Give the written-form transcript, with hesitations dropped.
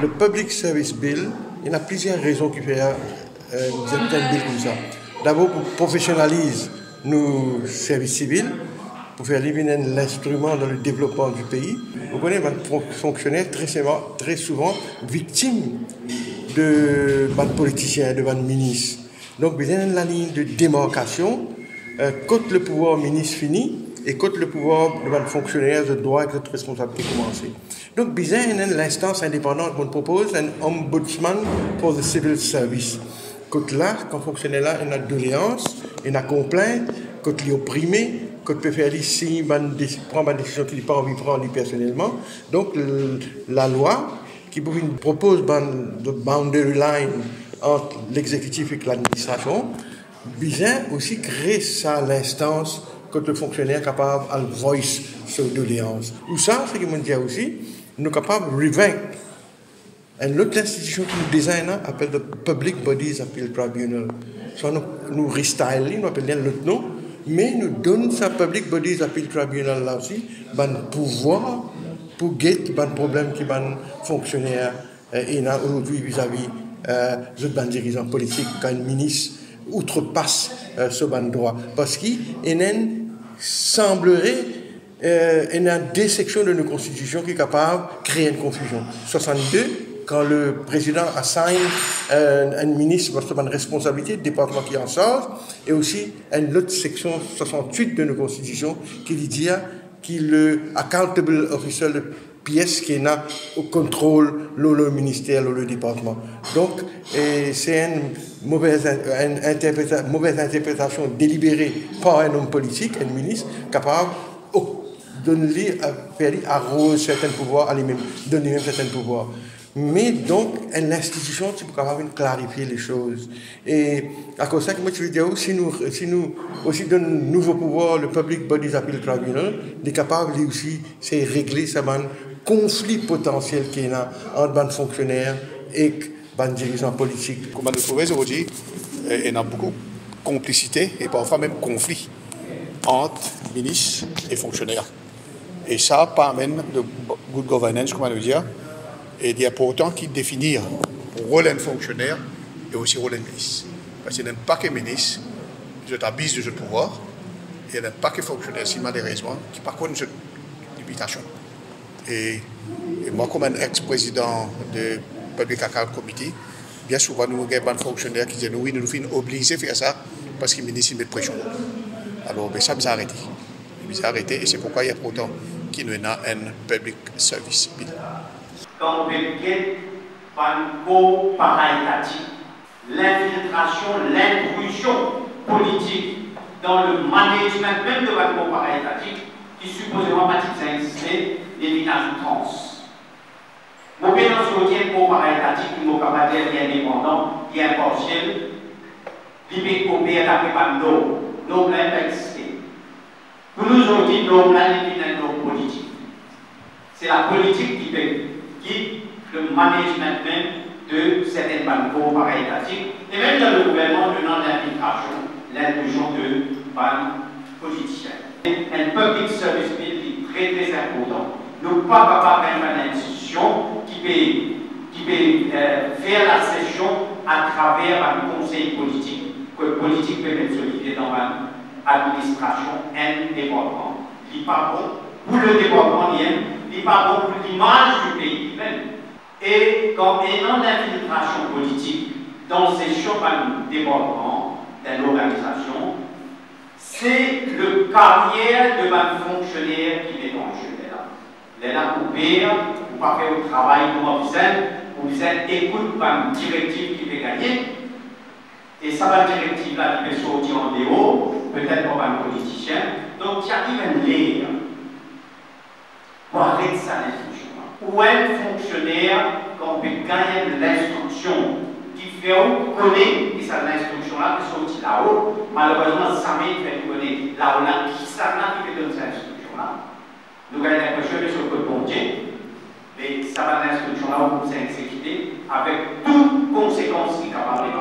le Public Service Bill, il y a plusieurs raisons qui font certains bills comme ça. D'abord, pour professionnaliser nos services civils, pour faire éliminer l'instrument dans le développement du pays. Vous connaissez, les fonctionnaires très souvent victimes de politiciens, de ministres. Donc, vous avez la ligne de démarcation, quand le pouvoir ministre finit, et quand le pouvoir de fonctionnaire de droit et de responsabilité commencer. Donc, vous avez l'instance indépendante qu'on propose, un ombudsman pour le civil service. Quand là, quand fonctionnaire là, il y a doléance, il y a complainte, quand il est opprimé, quand il peut faire ici, prendre une décision qu'il n'a pas envie de prendre lui personnellement. Donc, la loi qui propose de boundary line entre l'exécutif et l'administration, vient aussi créer ça, l'instance, quand le fonctionnaire est capable de voice sur doléance. Ou ça, c'est ce que je dis aussi, nous sommes capables de revaincre. Une autre institution qui nous design appelle le Public Bodies Appeal Tribunal. Soit nous restyling, nous appelons l'autre nom, mais nous donnons ça Public Bodies Appeal Tribunal là aussi, ben pouvoir pour guetter ben problème qui ben fonctionnaire et aujourd'hui vis-à-vis de dirigeants politiques quand un ministre outrepasse ce ban droit parce qu'il semblerait il y a des sections de nos constitutions qui sont capables de créer une confusion. 62, quand le président assigne un ministre sur une responsabilité, le département qui en sort, et aussi une autre section 68 de nos constitutions qui dit que le accountable officer, le pièce qui est là au contrôle le ministère ou le département. Donc, c'est une mauvaise interprétation délibérée par un homme politique, un ministre, capable de donner certains pouvoirs à lui-même, donner même certains pouvoirs. Mais donc, une institution, tu peux quand même clarifier les choses. Et à cause de ça, moi, je veux dire, si nous aussi donnons un nouveau pouvoir, le Public Bodies Appeal Tribunal, il est capable lui aussi, c'est régler ce conflit potentiel qu'il y a entre les fonctionnaires et les dirigeants politiques. Comme vous le trouvez aujourd'hui, il y a beaucoup de complicité et parfois même conflit entre ministres et fonctionnaires. Et ça permet de good governance, comment le dire. Et il est important qu'il définisse le rôle d'un fonctionnaire et aussi le rôle d'un ministre. Parce qu'il n'y a pas que ministre qui abuse de ce pouvoir, et il n'y a pas que fonctionnaire, si malheureusement, qui par contre cette limitation. Et moi, comme un ex-président de Public Account Committee, bien souvent, nous avons des fonctionnaires qui disent oui, nous sommes obligés de faire ça parce que le ministre met de pression. Alors, mais ça, nous a arrêté. Nous a arrêté et c'est pourquoi il y a pourtant qu'il y a un Public Service Bill. Quand on veut co-paritatique, l'infiltration, l'intrusion politique dans le management même de la co-paritatique qui supposément va exister l'évitation trans. Mon pays dans ce côté co-paritatique, qui est capable d'être indépendant, qui est impartial, qui peut coopérer avec nous, nous n'avons pas existé. Pour nous aujourd'hui, nous n'avons pas de politique. C'est la politique qui guide le management même de certaines banques paritaires et même dans le gouvernement menant l'infiltration, l'intrusion de banques politiciennes. Un public service bill est très très important. Nous ne sommes pas capables d'avoir une institution qui peut faire la session à travers un conseil politique, que le politique peut être solidifié dans l'administration indépendante. Il n'est pas bon pour le développement, il n'est pas bon pour l'image du pays même. Et quand ayant l'infiltration politique dans ces champs de développement d'une organisation, c'est le carrière de ma fonctionnaire qui est en jeu. Elle est là pour faire, pour pas faire le travail comme vous êtes écoute par une directive qui peut gagner. Et ça va directive là qui peut sortir en déo, peut-être pas un politicien. Donc il y a une ligne pour arrêter ça l'instruction. Ou un fonctionnaire, quand on peut gagner de l'instruction qui fait connaître, et ça l'instruction là qui sortit là-haut, malheureusement ça m'a fait connaître là-haut là, qui ça là qui peut donner cette instruction là. Nous gagnons l'impression que sur le bon Dieu, mais ça va l'instruction là où vous exécuter avec toutes conséquences qui sont capables de